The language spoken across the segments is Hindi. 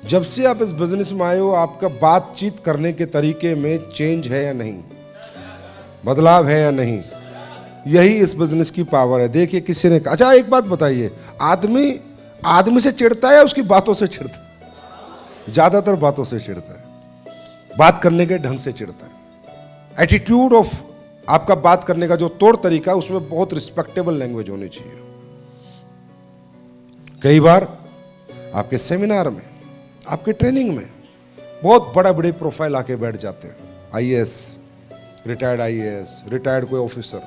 जब से आप इस बिजनेस में आए हो, आपका बातचीत करने के तरीके में चेंज है या नहीं, बदलाव है या नहीं, यही इस बिजनेस की पावर है। देखिए किसी ने, अच्छा एक बात बताइए, आदमी से चिढ़ता है या उसकी बातों से चिढ़ता है? ज्यादातर बातों से चिढ़ता है, बात करने के ढंग से चिढ़ता है। एटीट्यूड ऑफ आपका बात करने का जो तौर तरीका है, उसमें बहुत रिस्पेक्टेबल लैंग्वेज होनी चाहिए। कई बार आपके सेमिनार में, आपके ट्रेनिंग में बहुत बड़ा बड़े प्रोफाइल आके बैठ जाते हैं, आईएएस, रिटायर्ड आईएएस, रिटायर्ड कोई ऑफिसर,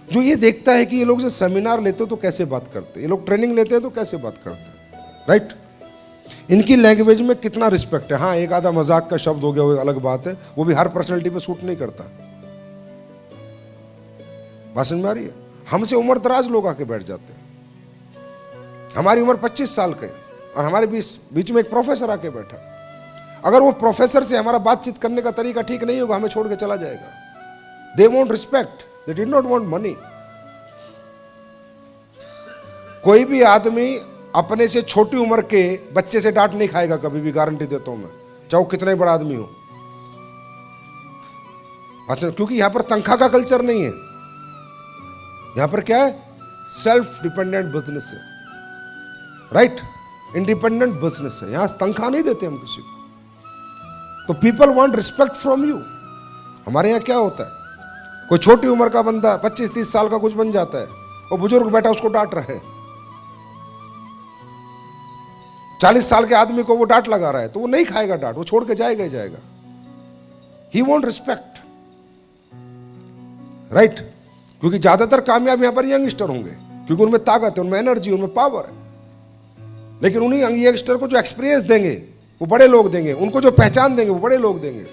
जो ये देखता है कि ये लोग से सेमिनार लेते हो तो कैसे बात करते हैं, ये लोग ट्रेनिंग लेते हैं तो कैसे बात करते हैं, राइट? इनकी लैंग्वेज में कितना रिस्पेक्ट है। हाँ, एक आधा मजाक का शब्द हो गया, वो अलग बात है, वो भी हर पर्सनैलिटी पे सूट नहीं करता। बात समझ में आ रही है? हमसे उम्र दराज लोग आके बैठ जाते हैं, हमारी उम्र 25 साल के, और हमारे बीच में एक प्रोफेसर आके बैठा। अगर वो प्रोफेसर से हमारा बातचीत करने का तरीका ठीक नहीं होगा, हमें छोड़ के चला जाएगा। They want respect, they did not want money. कोई भी आदमी अपने से छोटी उम्र के बच्चे से डांट नहीं खाएगा कभी भी, गारंटी देता हूं मैं, चाहे वो कितना ही बड़ा आदमी हो। क्योंकि यहां पर तनख्वाह का कल्चर नहीं है, यहां पर क्या है, सेल्फ डिपेंडेंट बिजनेस है, राइट? इंडिपेंडेंट बिजनेस है, यहां तनख्वाह नहीं देते हम किसी को। तो people want respect from you. हमारे यहां क्या होता है, कोई छोटी उम्र का बंदा 25-30 साल का कुछ बन जाता है, वो बुजुर्ग बैठा उसको डांट रहा है, 40 साल के आदमी को वो डांट लगा रहा है, तो वो नहीं खाएगा डांट, वो छोड़ के जाएगा ही जाएगा। ही वॉन्ट रिस्पेक्ट, राइट? क्योंकि ज्यादातर कामयाब यहां पर यंगस्टर होंगे, क्योंकि उनमें ताकत है, उनमें एनर्जी, उनमें पावर है। लेकिन उन्हीं यंगस्टर को जो एक्सपीरियंस देंगे वो बड़े लोग देंगे, उनको जो पहचान देंगे वो बड़े लोग देंगे,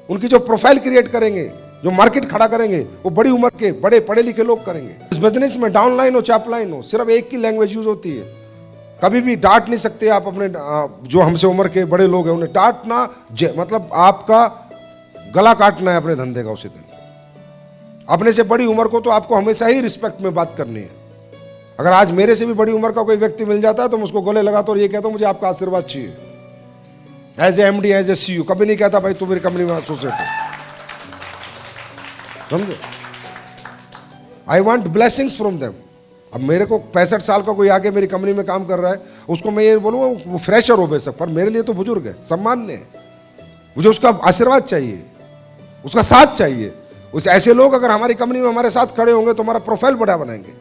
उनकी जो प्रोफाइल क्रिएट करेंगे, जो मार्केट खड़ा करेंगे, वो बड़ी उम्र के बड़े पढ़े लिखे लोग करेंगे। इस बिजनेस में डाउनलाइन हो चापलाइन हो, सिर्फ एक ही लैंग्वेज यूज होती है। कभी भी डांट नहीं सकते आप अपने जो हमसे उम्र के बड़े लोग हैं, उन्हें डांटना मतलब आपका गला काटना है अपने धंधे का उसी दिन। अपने से बड़ी उम्र को तो आपको हमेशा ही रिस्पेक्ट में बात करनी है। अगर आज मेरे से भी बड़ी उम्र का कोई व्यक्ति मिल जाता है तो मैं उसको गले लगाता और ये कहता हूं मुझे आपका आशीर्वाद चाहिए, as a MD, as a CEO. कभी नहीं कहता भाई तू मेरी कंपनी में एसोसिएट है, समझे? I want blessings from them. अब मेरे को 65 साल का कोई आके मेरी कंपनी में काम कर रहा है, उसको मैं ये बोलूँगा वो फ्रेशर हो बेशक, पर मेरे लिए तो बुजुर्ग है, सम्मान्य है, मुझे उसका आशीर्वाद चाहिए, उसका साथ चाहिए। उस ऐसे लोग अगर हमारी कंपनी में हमारे साथ खड़े होंगे तो हमारा प्रोफाइल बड़ा बनाएंगे।